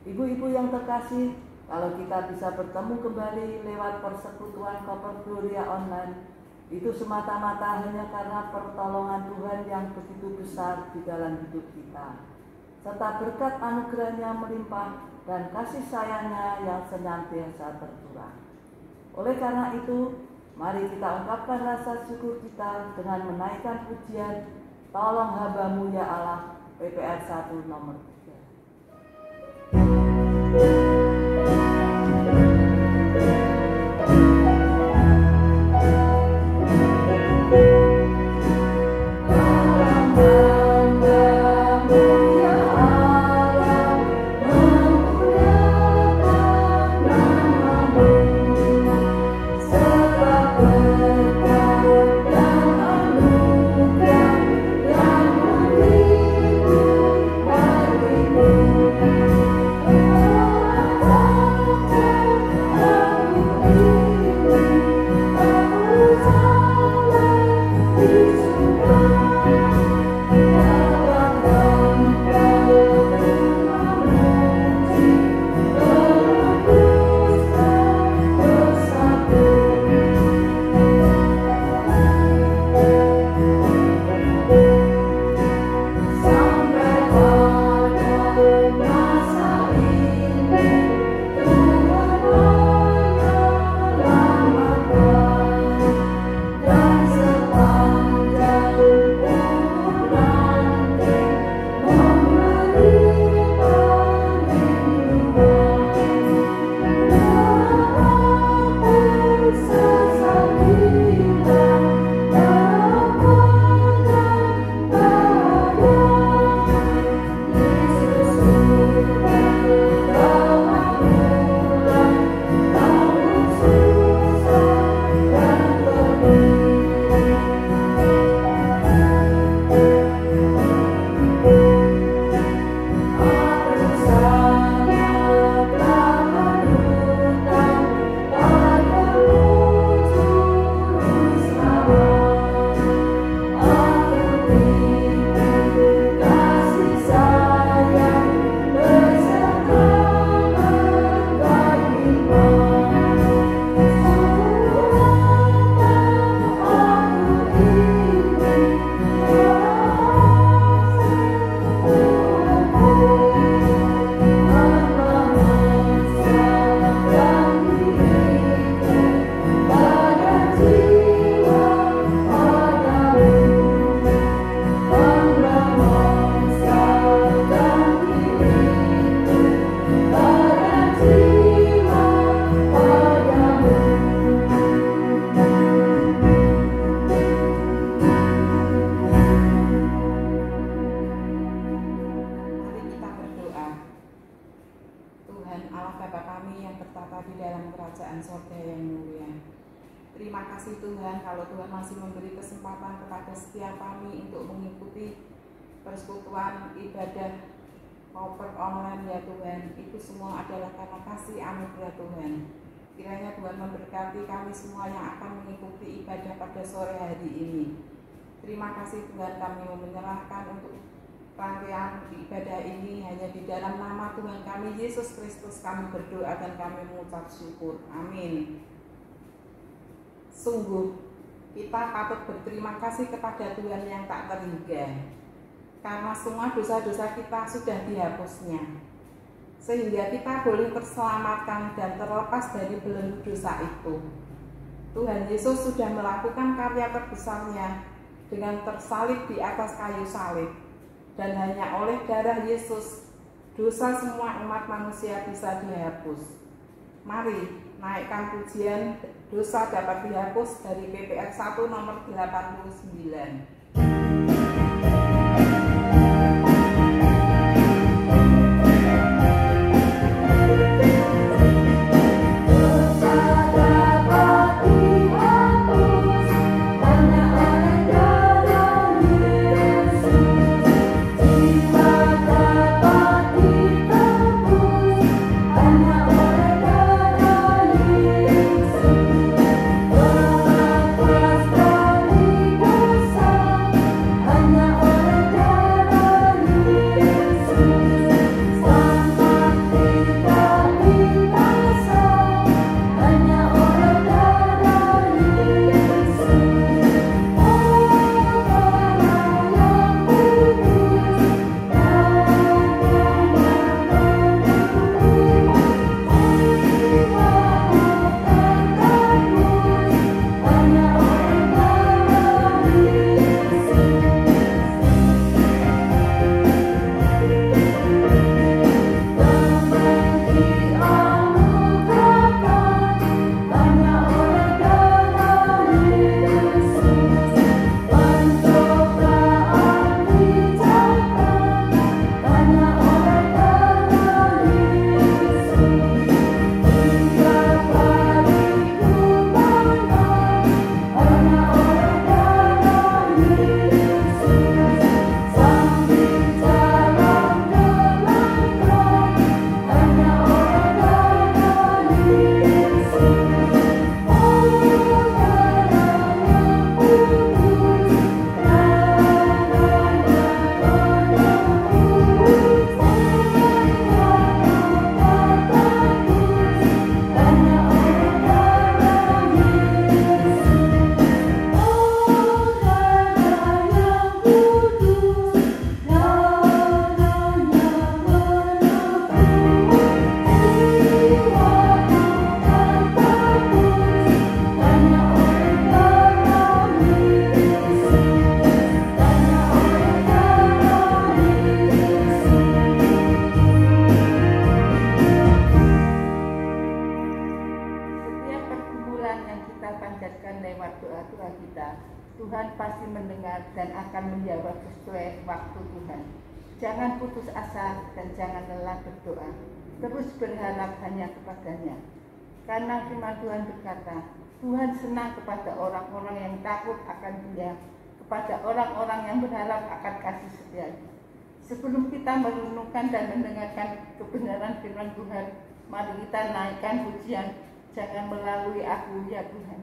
Ibu-ibu yang terkasih, kalau kita bisa bertemu kembali lewat persekutuan Koper Gloria online, itu semata-mata hanya karena pertolongan Tuhan yang begitu besar di dalam hidup kita, serta berkat anugerahnya melimpah dan kasih sayangnya yang senantiasa tercurah. Oleh karena itu, mari kita ungkapkan rasa syukur kita dengan menaikkan pujian Tolong Hambamu ya Allah, PPR 1 nomor 3. Persekutuan ibadah Koper online ya Tuhan, itu semua adalah karena kasih anugerah Tuhan. Kiranya Tuhan memberkati kami semua yang akan mengikuti ibadah pada sore hari ini. Terima kasih Tuhan, kami menyerahkan untuk rangkaian ibadah ini hanya di dalam nama Tuhan kami Yesus Kristus kami berdoa dan kami mengucap syukur. Amin. Sungguh kita patut berterima kasih kepada Tuhan yang tak terhingga, karena semua dosa-dosa kita sudah dihapusnya, sehingga kita boleh terselamatkan dan terlepas dari belenggu dosa itu. Tuhan Yesus sudah melakukan karya terbesarnya dengan tersalib di atas kayu salib, dan hanya oleh darah Yesus dosa semua umat manusia bisa dihapus. Mari naikkan pujian dosa dapat dihapus dari PPR 1 nomor 89. Dosa dan akan menjawab sesuai waktu Tuhan. Jangan putus asa dan jangan lelah berdoa. Terus berharap hanya kepadanya. Karena firman Tuhan berkata, Tuhan senang kepada orang-orang yang takut akan Dia, kepada orang-orang yang berharap akan kasih setia. Sebelum kita merenungkan dan mendengarkan kebenaran firman Tuhan, mari kita naikkan pujian, jangan melalui aku ya Tuhan.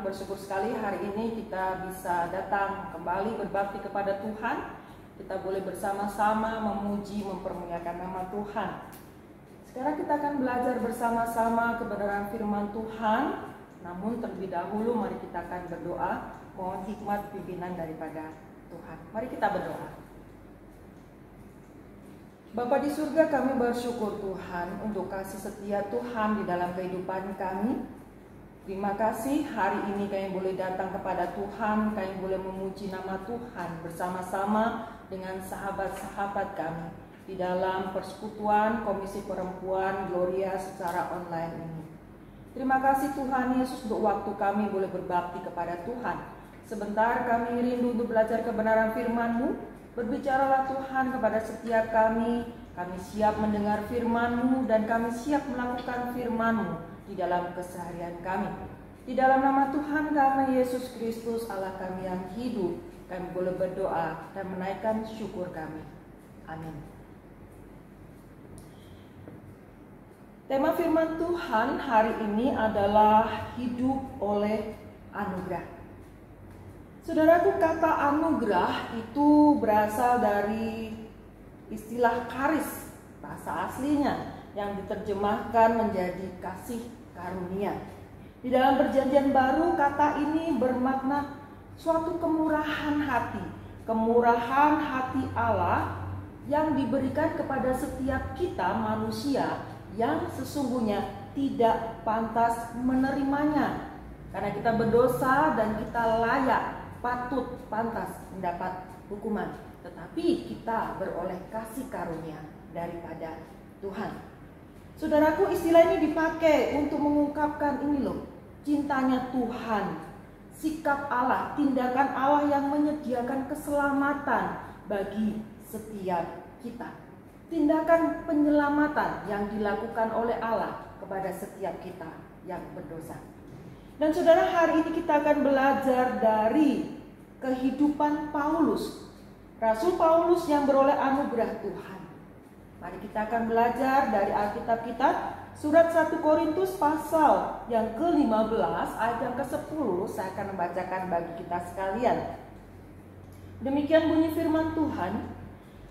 Bersyukur sekali hari ini kita bisa datang kembali berbakti kepada Tuhan. Kita boleh bersama-sama memuji, mempermuliakan nama Tuhan. Sekarang kita akan belajar bersama-sama kebenaran firman Tuhan. Namun terlebih dahulu mari kita akan berdoa, mohon hikmat pimpinan daripada Tuhan. Mari kita berdoa. Bapa di surga, kami bersyukur Tuhan untuk kasih setia Tuhan di dalam kehidupan kami. Terima kasih hari ini kami boleh datang kepada Tuhan, kami boleh memuji nama Tuhan bersama-sama dengan sahabat-sahabat kami di dalam persekutuan Komisi Perempuan Gloria secara online ini. Terima kasih Tuhan Yesus untuk waktu kami boleh berbakti kepada Tuhan. Sebentar kami rindu untuk belajar kebenaran firman-Mu. Berbicaralah Tuhan kepada setiap kami siap mendengar firman-Mu dan kami siap melakukan firman-Mu di dalam keseharian kami. Di dalam nama Tuhan kami Yesus Kristus Allah kami yang hidup, kami boleh berdoa dan menaikkan syukur kami. Amin. Tema firman Tuhan hari ini adalah hidup oleh anugerah. Saudaraku, kata anugerah itu berasal dari istilah karis, bahasa aslinya, yang diterjemahkan menjadi kasih karunia. Di dalam Perjanjian Baru, kata ini bermakna suatu kemurahan hati Allah yang diberikan kepada setiap kita manusia yang sesungguhnya tidak pantas menerimanya. Karena kita berdosa dan kita layak, patut, pantas mendapat hukuman. Tetapi kita beroleh kasih karunia daripada Tuhan. Saudaraku, istilah ini dipakai untuk mengungkapkan ini loh, cintanya Tuhan, sikap Allah, tindakan Allah yang menyediakan keselamatan bagi setiap kita. Tindakan penyelamatan yang dilakukan oleh Allah kepada setiap kita yang berdosa. Dan saudara, hari ini kita akan belajar dari kehidupan Paulus, Rasul Paulus yang beroleh anugerah Tuhan. Mari kita akan belajar dari Alkitab kita, surat 1 Korintus pasal yang ke-15 ayat yang ke-10. Saya akan membacakan bagi kita sekalian. Demikian bunyi firman Tuhan.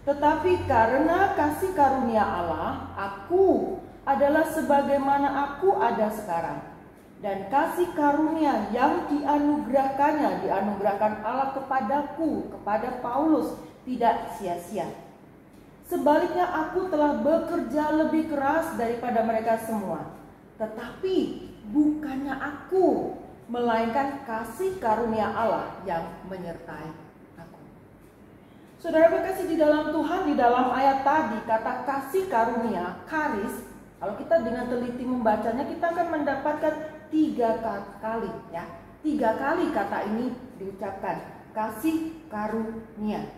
Tetapi karena kasih karunia Allah, aku adalah sebagaimana aku ada sekarang. Dan kasih karunia yang dianugerahkan Allah kepadaku, kepada Paulus, tidak sia-sia. Sebaliknya aku telah bekerja lebih keras daripada mereka semua. Tetapi bukannya aku, melainkan kasih karunia Allah yang menyertai aku. Saudara berkasih di dalam Tuhan, di dalam ayat tadi kata kasih karunia, karis, kalau kita dengan teliti membacanya, kita akan mendapatkan 3 kali ya. 3 kali kata ini diucapkan, kasih karunia.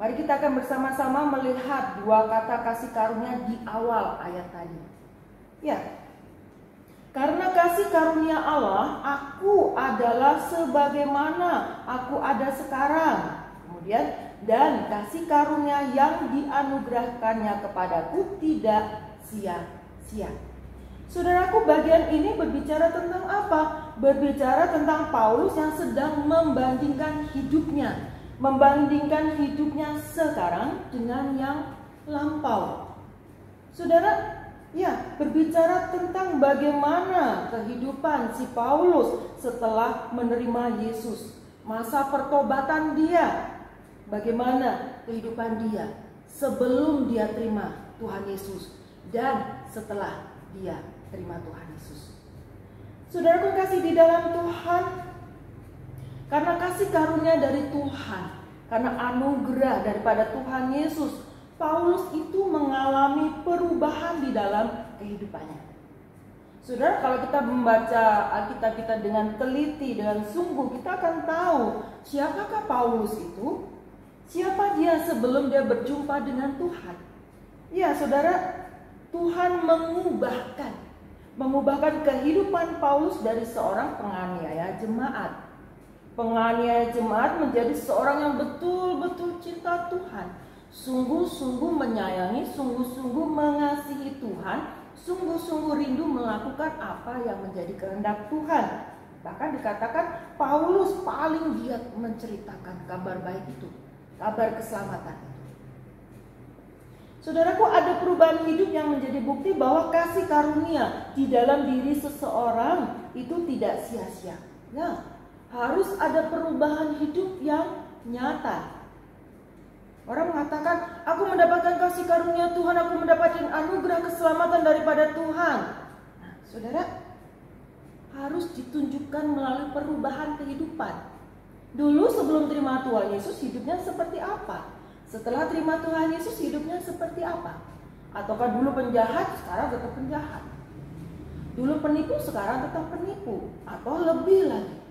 Mari kita akan bersama-sama melihat 2 kata kasih karunia di awal ayat tadi. Ya. Karena kasih karunia Allah, aku adalah sebagaimana aku ada sekarang. Kemudian, dan kasih karunia yang dianugerahkannya kepadaku tidak sia-sia. Saudaraku, bagian ini berbicara tentang apa? Berbicara tentang Paulus yang sedang membandingkan hidupnya sekarang dengan yang lampau. Saudara, ya, berbicara tentang bagaimana kehidupan si Paulus setelah menerima Yesus, masa pertobatan dia, bagaimana kehidupan dia sebelum dia terima Tuhan Yesus dan setelah dia terima Tuhan Yesus. Saudaraku kasih di dalam Tuhan, karena kasih karunia dari Tuhan, karena anugerah daripada Tuhan Yesus, Paulus itu mengalami perubahan di dalam kehidupannya. Saudara, kalau kita membaca Alkitab kita dengan teliti, dengan sungguh, kita akan tahu siapakah Paulus itu, siapa dia sebelum dia berjumpa dengan Tuhan. Ya, saudara, Tuhan mengubahkan kehidupan Paulus dari seorang penganiaya jemaat. Penganiaya jemaat menjadi seorang yang betul-betul cinta Tuhan, sungguh-sungguh menyayangi, sungguh-sungguh mengasihi Tuhan, sungguh-sungguh rindu melakukan apa yang menjadi kehendak Tuhan. Bahkan dikatakan Paulus paling giat menceritakan kabar baik itu, kabar keselamatan. Saudaraku, ada perubahan hidup yang menjadi bukti bahwa kasih karunia di dalam diri seseorang itu tidak sia-sia. Ya, harus ada perubahan hidup yang nyata. Orang mengatakan, aku mendapatkan kasih karunia Tuhan, aku mendapatkan anugerah keselamatan daripada Tuhan. Nah, saudara, harus ditunjukkan melalui perubahan kehidupan. Dulu sebelum terima Tuhan Yesus, hidupnya seperti apa? Setelah terima Tuhan Yesus, hidupnya seperti apa? Ataukah dulu penjahat, sekarang tetap penjahat? Dulu penipu, sekarang tetap penipu? Atau lebih lagi?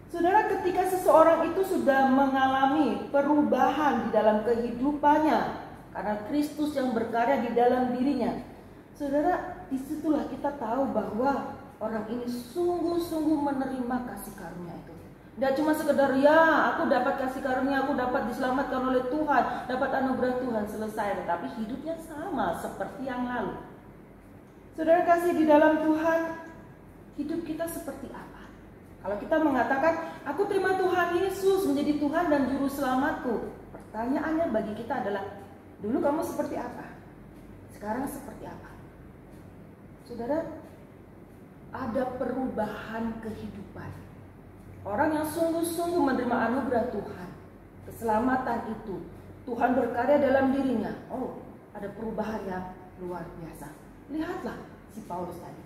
Saudara, ketika seseorang itu sudah mengalami perubahan di dalam kehidupannya karena Kristus yang berkarya di dalam dirinya, saudara, disitulah kita tahu bahwa orang ini sungguh-sungguh menerima kasih karunia itu. Tidak cuma sekedar, ya aku dapat kasih karunia, aku dapat diselamatkan oleh Tuhan, dapat anugerah Tuhan, selesai. Tetapi hidupnya sama seperti yang lalu. Saudara kasih di dalam Tuhan, hidup kita seperti apa? Kalau kita mengatakan, aku terima Tuhan Yesus menjadi Tuhan dan Juru Selamatku, pertanyaannya bagi kita adalah, dulu kamu seperti apa? Sekarang seperti apa? Saudara, ada perubahan kehidupan. Orang yang sungguh-sungguh menerima anugerah Tuhan, keselamatan itu, Tuhan berkarya dalam dirinya. Oh, ada perubahan yang luar biasa. Lihatlah si Paulus tadi.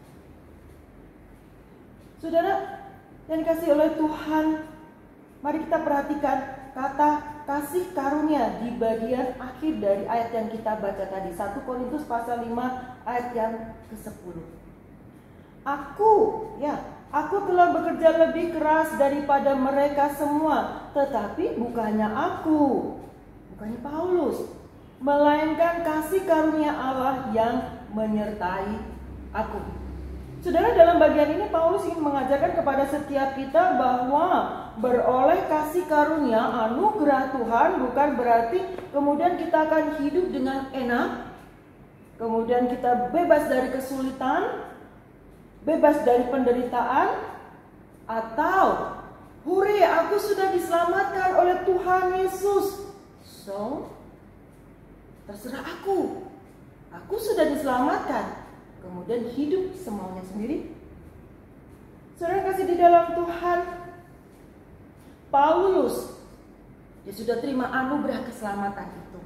Saudara, yang dikasihi oleh Tuhan, mari kita perhatikan kata kasih karunia di bagian akhir dari ayat yang kita baca tadi, 1 Korintus pasal 5 ayat yang ke-10. Aku telah bekerja lebih keras daripada mereka semua, tetapi bukannya Paulus, melainkan kasih karunia Allah yang menyertai aku. Saudara, dalam bagian ini Paulus ingin mengajarkan kepada setiap kita bahwa beroleh kasih karunia, anugerah Tuhan bukan berarti kemudian kita akan hidup dengan enak, kemudian kita bebas dari kesulitan, bebas dari penderitaan, atau hore, aku sudah diselamatkan oleh Tuhan Yesus, so terserah aku sudah diselamatkan, kemudian hidup semaunya sendiri. Saudara kasih di dalam Tuhan, Paulus dia sudah terima anugerah keselamatan itu,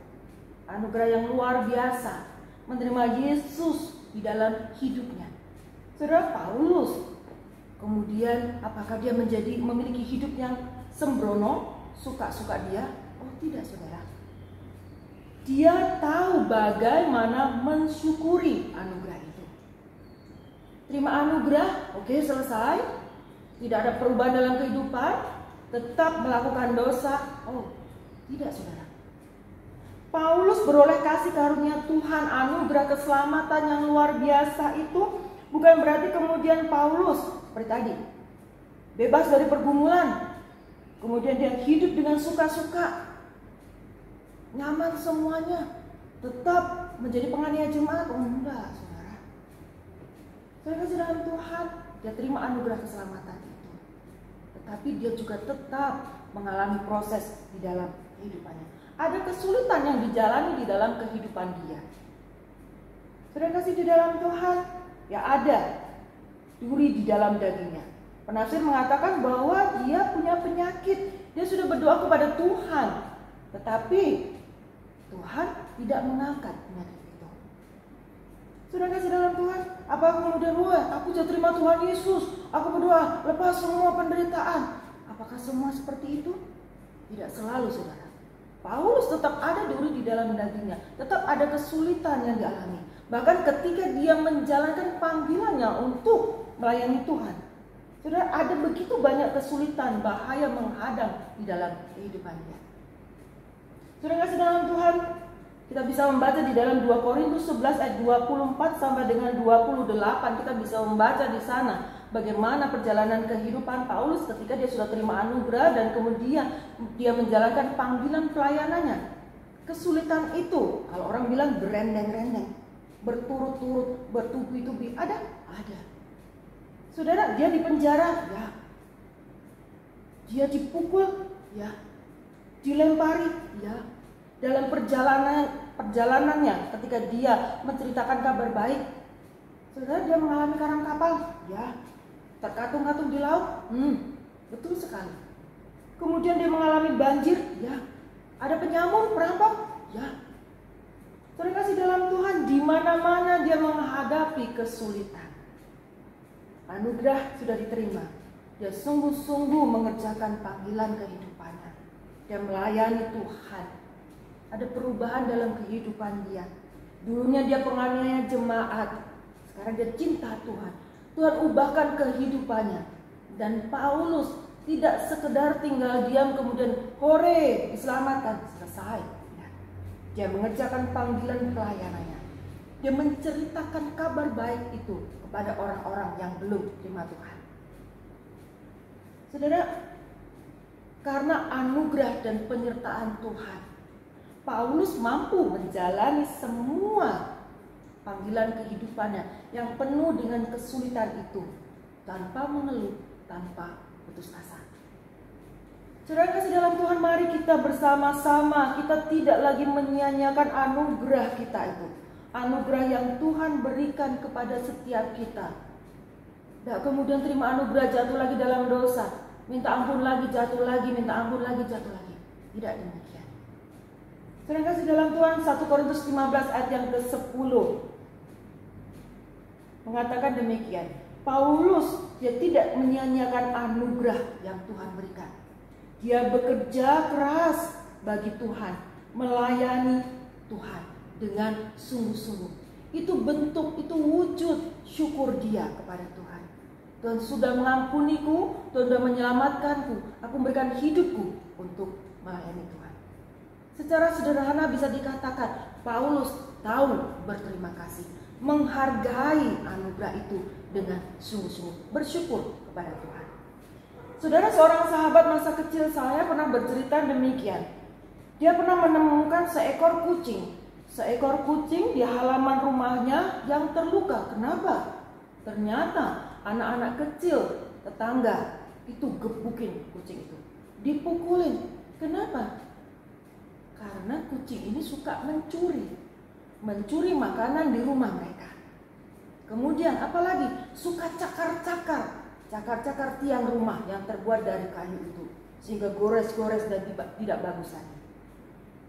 anugerah yang luar biasa, menerima Yesus di dalam hidupnya. Saudara, Paulus kemudian apakah dia memiliki hidup yang sembrono, suka-suka dia? Oh tidak, saudara. Dia tahu bagaimana mensyukuri anugerah itu. Terima anugerah, oke, selesai. Tidak ada perubahan dalam kehidupan, tetap melakukan dosa. Oh tidak, saudara. Paulus beroleh kasih karunia Tuhan, anugerah keselamatan yang luar biasa itu bukan berarti kemudian Paulus seperti tadi bebas dari pergumulan, kemudian dia hidup dengan suka-suka, nyaman semuanya, tetap menjadi penganiaya jemaat. Oh enggak, saudara. Saudara kasih dalam Tuhan, dia terima anugerah keselamatan itu, tetapi dia juga tetap mengalami proses di dalam kehidupannya. Ada kesulitan yang dijalani di dalam kehidupan dia. Saudara kasih di dalam Tuhan, ya ada duri di dalam dagingnya. Penafsir mengatakan bahwa dia punya penyakit. Dia sudah berdoa kepada Tuhan, tetapi Tuhan tidak mengangkat penyakit itu. Sudah kasih dalam Tuhan, apa kemudian aku sudah terima Tuhan Yesus, aku berdoa lepas semua penderitaan. Apakah semua seperti itu? Tidak selalu, saudara. Paulus tetap ada duri di dalam dagingnya, tetap ada kesulitan yang dialami. Bahkan ketika dia menjalankan panggilannya untuk melayani Tuhan, saudara, ada begitu banyak kesulitan, bahaya menghadang di dalam kehidupannya. Saudara kasih dalam Tuhan, kita bisa membaca di dalam 2 Korintus 11 ayat 24 sampai dengan 28. Kita bisa membaca di sana bagaimana perjalanan kehidupan Paulus ketika dia sudah terima anugerah dan kemudian dia menjalankan panggilan pelayanannya. Kesulitan itu, kalau orang bilang berendeng-rendeng, berturut-turut, bertubi-tubi, ada. Saudara, dia dipenjara, ya. Dia dipukul, ya. Dilempari, ya. Dalam perjalanannya ketika dia menceritakan kabar baik, saudara, dia mengalami karang kapal, ya. Terkatung-katung di laut, betul sekali. Kemudian dia mengalami banjir, ya. Ada penyamun, perampok, ya. Saudara kasih dalam Tuhan, di mana-mana dia menghadapi kesulitan. Anugerah sudah diterima. Dia sungguh-sungguh mengerjakan panggilan kehidupannya. Dia melayani Tuhan. Ada perubahan dalam kehidupan dia. Dulunya dia penganiaya jemaat, sekarang dia cinta Tuhan. Tuhan ubahkan kehidupannya. Dan Paulus tidak sekedar tinggal diam kemudian hore diselamatkan, selesai. Dia mengerjakan panggilan pelayanannya. Dia menceritakan kabar baik itu kepada orang-orang yang belum terima Tuhan. Saudara, karena anugerah dan penyertaan Tuhan, Paulus mampu menjalani semua panggilan kehidupannya yang penuh dengan kesulitan itu tanpa mengeluh, tanpa putus asa. Saudara kasih dalam Tuhan, mari kita bersama-sama, kita tidak lagi menyia-nyiakan anugerah kita itu. Anugerah yang Tuhan berikan kepada setiap kita. Dan kemudian terima anugerah, jatuh lagi dalam dosa, minta ampun lagi, jatuh lagi, minta ampun lagi, jatuh lagi. Tidak demikian. Saudara kasih dalam Tuhan, 1 Korintus 15 ayat yang ke-10 mengatakan demikian. Paulus, dia tidak menyia-nyiakan anugerah yang Tuhan berikan. Dia bekerja keras bagi Tuhan, melayani Tuhan dengan sungguh-sungguh. Itu bentuk, itu wujud syukur dia kepada Tuhan. Tuhan sudah mengampuniku, Tuhan sudah menyelamatkanku, aku memberikan hidupku untuk melayani Tuhan. Secara sederhana bisa dikatakan Paulus tahu berterima kasih, menghargai anugerah itu dengan sungguh-sungguh, bersyukur kepada Tuhan. Saudara, seorang sahabat masa kecil saya pernah bercerita demikian. Dia pernah menemukan seekor kucing di halaman rumahnya yang terluka. Kenapa? Ternyata anak-anak kecil tetangga itu gebukin kucing itu, dipukulin. Kenapa? Karena kucing ini suka mencuri makanan di rumah mereka. Kemudian apalagi suka cakar-cakar tiang rumah yang terbuat dari kayu itu, sehingga gores-gores dan tidak bagus lagi.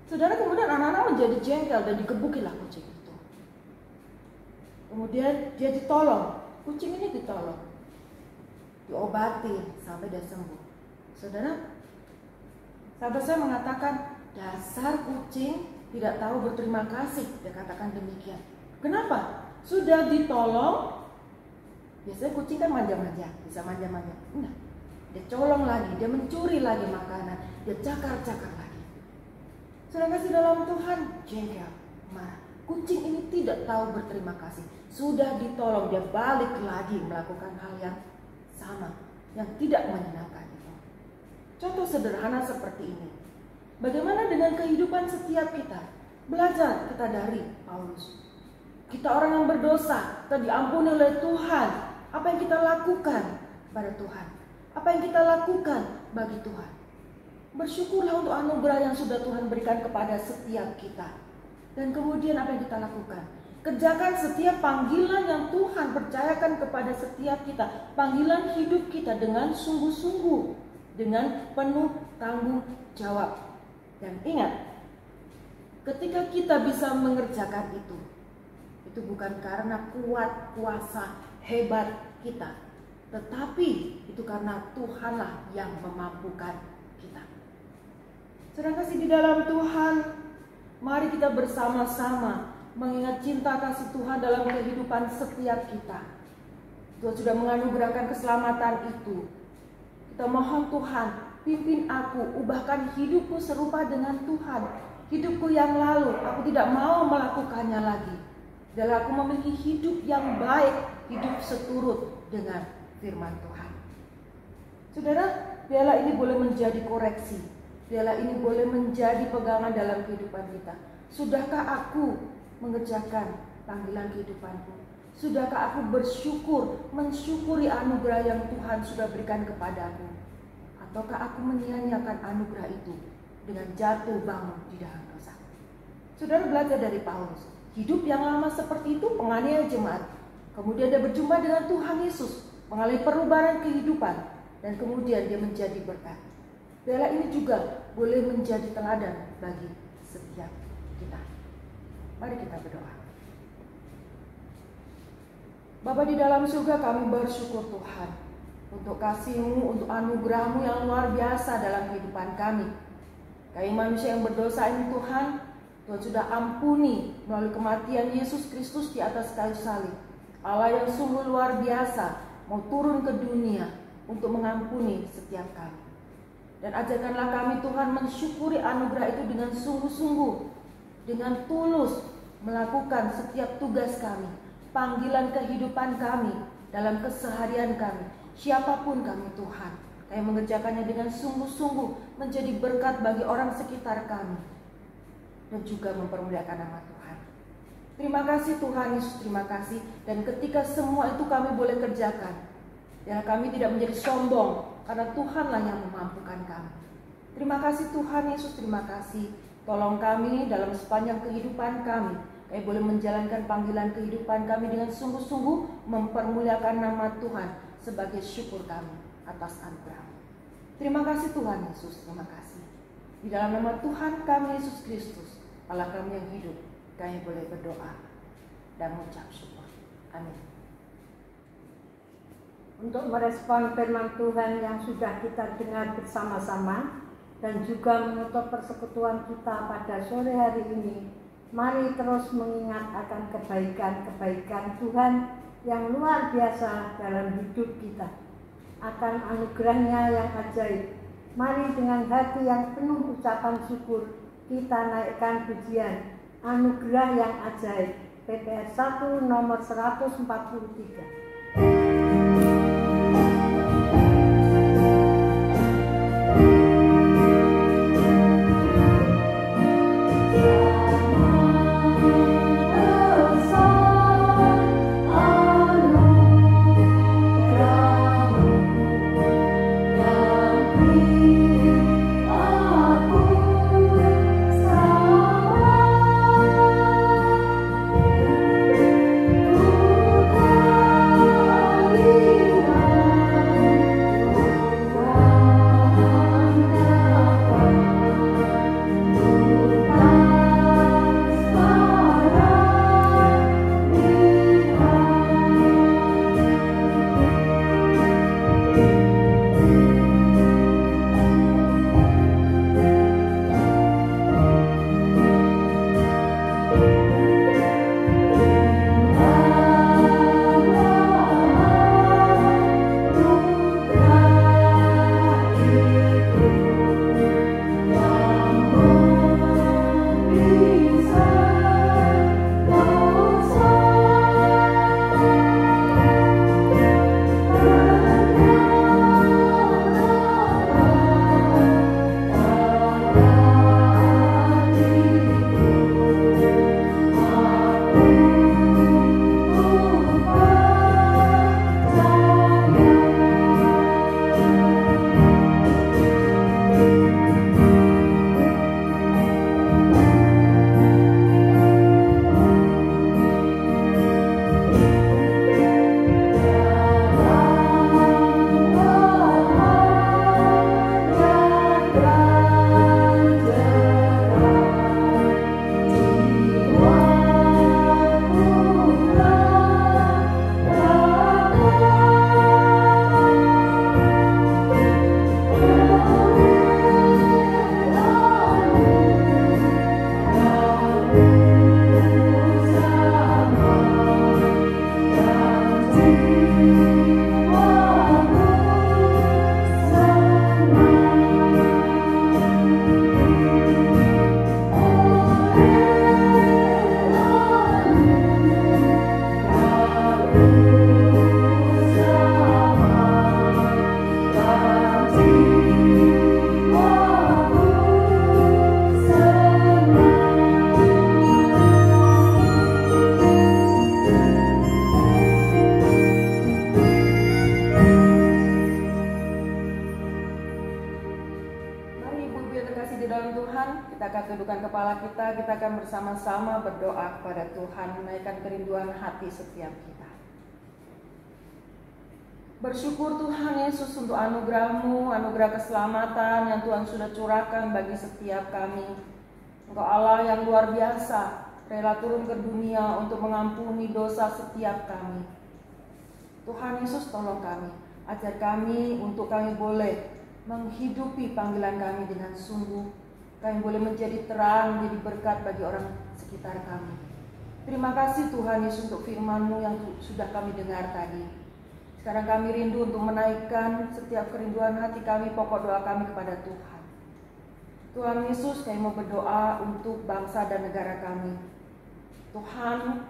Saudara, kemudian anak-anak menjadi jengkel dan digebukilah kucing itu. Kemudian dia ditolong, kucing ini ditolong, diobatin sampai dia sembuh. Saudara, sahabat saya mengatakan, dasar kucing tidak tahu berterima kasih. Dia katakan demikian. Kenapa? Sudah ditolong. Biasanya kucing kan manja-manja, bisa manja-manja. Enggak, dia colong lagi, dia mencuri lagi makanan, dia cakar-cakar lagi. Saudara kasih dalam Tuhan, jengkel, marah. Kucing ini tidak tahu berterima kasih. Sudah ditolong, dia balik lagi melakukan hal yang sama, yang tidak menyenangkan itu. Contoh sederhana seperti ini. Bagaimana dengan kehidupan setiap kita? Belajar kita dari Paulus. Kita orang yang berdosa, kita diampuni oleh Tuhan. Apa yang kita lakukan pada Tuhan? Apa yang kita lakukan bagi Tuhan? Bersyukurlah untuk anugerah yang sudah Tuhan berikan kepada setiap kita. Dan kemudian apa yang kita lakukan? Kerjakan setiap panggilan yang Tuhan percayakan kepada setiap kita. Panggilan hidup kita dengan sungguh-sungguh, dengan penuh tanggung jawab. Dan ingat, ketika kita bisa mengerjakan itu bukan karena kuat, kuasa, hebat kita, tetapi itu karena Tuhanlah yang memampukan kita. Saudara kasih di dalam Tuhan, mari kita bersama-sama mengingat cinta kasih Tuhan dalam kehidupan setiap kita. Tuhan sudah menganugerahkan keselamatan itu. Kita mohon Tuhan, pimpin aku, ubahkan hidupku serupa dengan Tuhan. Hidupku yang lalu, aku tidak mau melakukannya lagi. Dan aku memiliki hidup yang baik, hidup seturut dengan firman Tuhan. Saudara, biarlah ini boleh menjadi koreksi. Biarlah ini boleh menjadi pegangan dalam kehidupan kita. Sudahkah aku mengerjakan panggilan kehidupanku? Sudahkah aku bersyukur, mensyukuri anugerah yang Tuhan sudah berikan kepadaku? Ataukah aku menyia-nyiakan anugerah itu dengan jatuh bangun di dalam dosa? Saudara, belajar dari Paulus. Hidup yang lama seperti itu, penganiaya jemaat. Kemudian dia berjumpa dengan Tuhan Yesus, mengalami perubahan kehidupan, dan kemudian dia menjadi berkat. Biarlah ini juga boleh menjadi teladan bagi setiap kita. Mari kita berdoa. Bapa di dalam surga, kami bersyukur Tuhan untuk kasih-Mu, untuk anugerah-Mu yang luar biasa dalam kehidupan kami. Kami manusia yang berdosa ini Tuhan, Tuhan sudah ampuni melalui kematian Yesus Kristus di atas kayu salib. Allah yang sungguh luar biasa mau turun ke dunia untuk mengampuni setiap kami. Dan ajarkanlah kami Tuhan mensyukuri anugerah itu dengan sungguh-sungguh, dengan tulus melakukan setiap tugas kami, panggilan kehidupan kami dalam keseharian kami, siapapun kami Tuhan. Kami mengerjakannya dengan sungguh-sungguh menjadi berkat bagi orang sekitar kami. Dan juga mempermuliakan nama Tuhan. Terima kasih Tuhan Yesus, terima kasih. Dan ketika semua itu kami boleh kerjakan, ya kami tidak menjadi sombong, karena Tuhanlah yang memampukan kami. Terima kasih Tuhan Yesus, terima kasih. Tolong kami dalam sepanjang kehidupan kami, kami boleh menjalankan panggilan kehidupan kami dengan sungguh-sungguh mempermuliakan nama Tuhan sebagai syukur kami atas anugerah. Terima kasih Tuhan Yesus, terima kasih. Di dalam nama Tuhan kami Yesus Kristus, Allah kami yang hidup, kami boleh berdoa dan mengucap syukur. Amin. Untuk merespon firman Tuhan yang sudah kita dengar bersama-sama dan juga menutup persekutuan kita pada sore hari ini, mari terus mengingat akan kebaikan-kebaikan Tuhan yang luar biasa dalam hidup kita, akan anugerah-Nya yang ajaib. Mari dengan hati yang penuh ucapan syukur kita naikkan pujian anugerah yang ajaib, PPS 1 nomor 143. Kita akan bersama-sama berdoa kepada Tuhan, menaikkan kerinduan hati setiap kita. Bersyukur Tuhan Yesus untuk anugerah-Mu, anugerah keselamatan yang Tuhan sudah curahkan bagi setiap kami. Engkau Allah yang luar biasa, rela turun ke dunia untuk mengampuni dosa setiap kami. Tuhan Yesus, tolong kami, ajar kami untuk kami boleh menghidupi panggilan kami dengan sungguh. Kami boleh menjadi terang, menjadi berkat bagi orang sekitar kami. Terima kasih Tuhan Yesus untuk firman-Mu yang sudah kami dengar tadi. Sekarang kami rindu untuk menaikkan setiap kerinduan hati kami, pokok doa kami kepada Tuhan. Tuhan Yesus, kami mau berdoa untuk bangsa dan negara kami. Tuhan,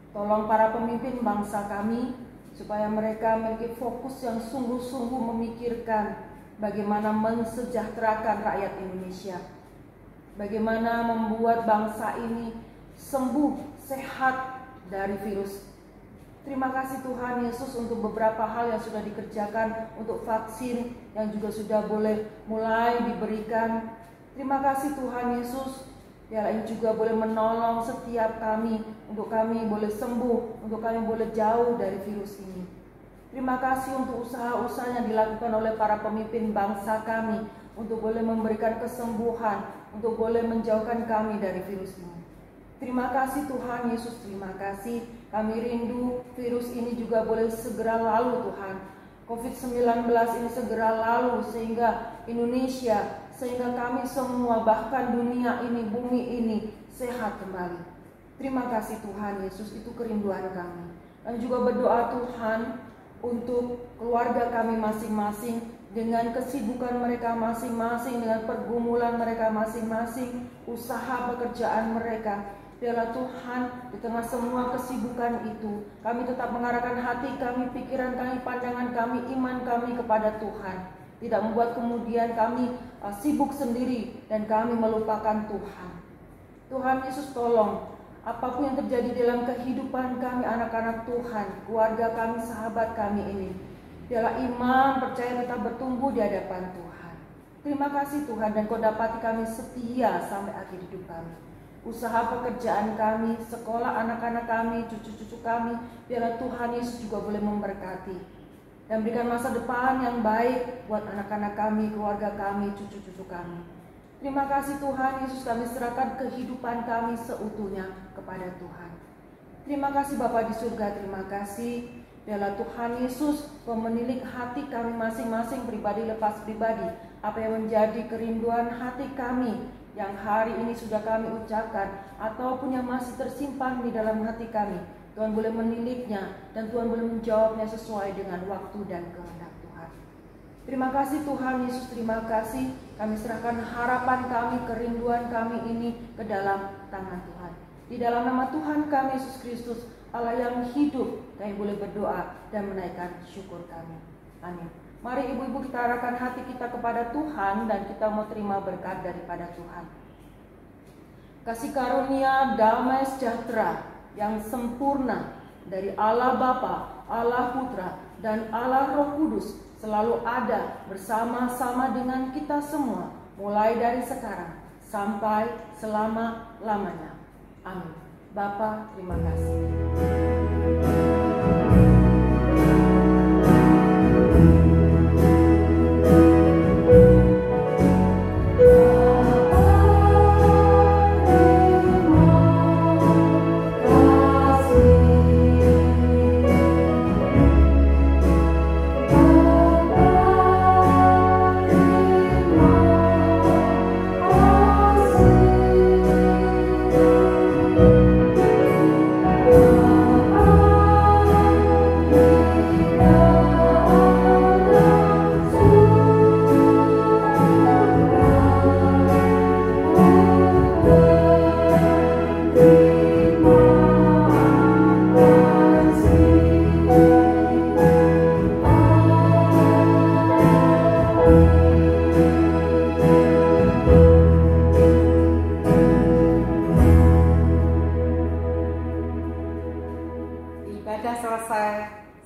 tolong para pemimpin bangsa kami, supaya mereka memiliki fokus yang sungguh-sungguh memikirkan bagaimana mensejahterakan rakyat Indonesia. Bagaimana membuat bangsa ini sembuh, sehat dari virus Terima kasih Tuhan Yesus untuk beberapa hal yang sudah dikerjakan, untuk vaksin yang juga sudah boleh mulai diberikan. Terima kasih Tuhan Yesus, biarlah ini juga boleh menolong setiap kami, untuk kami boleh sembuh, untuk kami boleh jauh dari virus ini. Terima kasih untuk usaha-usaha yang dilakukan oleh para pemimpin bangsa kami, untuk boleh memberikan kesembuhan, untuk boleh menjauhkan kami dari virus ini. Terima kasih Tuhan Yesus, terima kasih. Kami rindu virus ini juga boleh segera lalu Tuhan. COVID-19 ini segera lalu sehingga Indonesia, sehingga kami semua, bahkan dunia ini, bumi ini sehat kembali. Terima kasih Tuhan Yesus, itu kerinduan kami. Dan juga berdoa Tuhan untuk keluarga kami masing-masing, dengan kesibukan mereka masing-masing, dengan pergumulan mereka masing-masing, usaha pekerjaan mereka. Biarlah Tuhan, di tengah semua kesibukan itu, kami tetap mengarahkan hati kami, pikiran kami, pandangan kami, iman kami kepada Tuhan. Tidak membuat kemudian kami sibuk sendiri dan kami melupakan Tuhan. Tuhan Yesus, tolong apapun yang terjadi dalam kehidupan kami, anak-anak Tuhan, keluarga kami, sahabat kami ini, biarlah iman percaya tetap bertumbuh di hadapan Tuhan. Terima kasih Tuhan, dan Kau dapati kami setia sampai akhir hidup kami. Usaha pekerjaan kami, sekolah anak-anak kami, cucu-cucu kami, biarlah Tuhan Yesus juga boleh memberkati dan berikan masa depan yang baik buat anak-anak kami, keluarga kami, cucu-cucu kami. Terima kasih Tuhan Yesus, kami serahkan kehidupan kami seutuhnya kepada Tuhan. Terima kasih Bapa di surga, terima kasih. Biarlah Tuhan Yesus menilik hati kami masing-masing, pribadi lepas pribadi, apa yang menjadi kerinduan hati kami yang hari ini sudah kami ucapkan, ataupun yang masih tersimpan di dalam hati kami. Tuhan boleh meniliknya dan Tuhan boleh menjawabnya sesuai dengan waktu dan kehendak Tuhan. Terima kasih Tuhan Yesus, terima kasih. Kami serahkan harapan kami, kerinduan kami ini ke dalam tangan Tuhan. Di dalam nama Tuhan kami Yesus Kristus, Allah yang hidup, kami boleh berdoa dan menaikkan syukur kami. Amin. Mari ibu-ibu kita arahkan hati kita kepada Tuhan dan kita mau terima berkat daripada Tuhan. Kasih karunia damai sejahtera yang sempurna dari Allah Bapa, Allah Putra, dan Allah Roh Kudus selalu ada bersama-sama dengan kita semua, mulai dari sekarang sampai selama-lamanya. Amin. Bapa, terima kasih.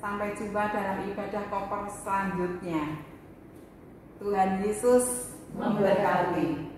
Sampai jumpa dalam ibadah koper selanjutnya. Tuhan Yesus memberkati.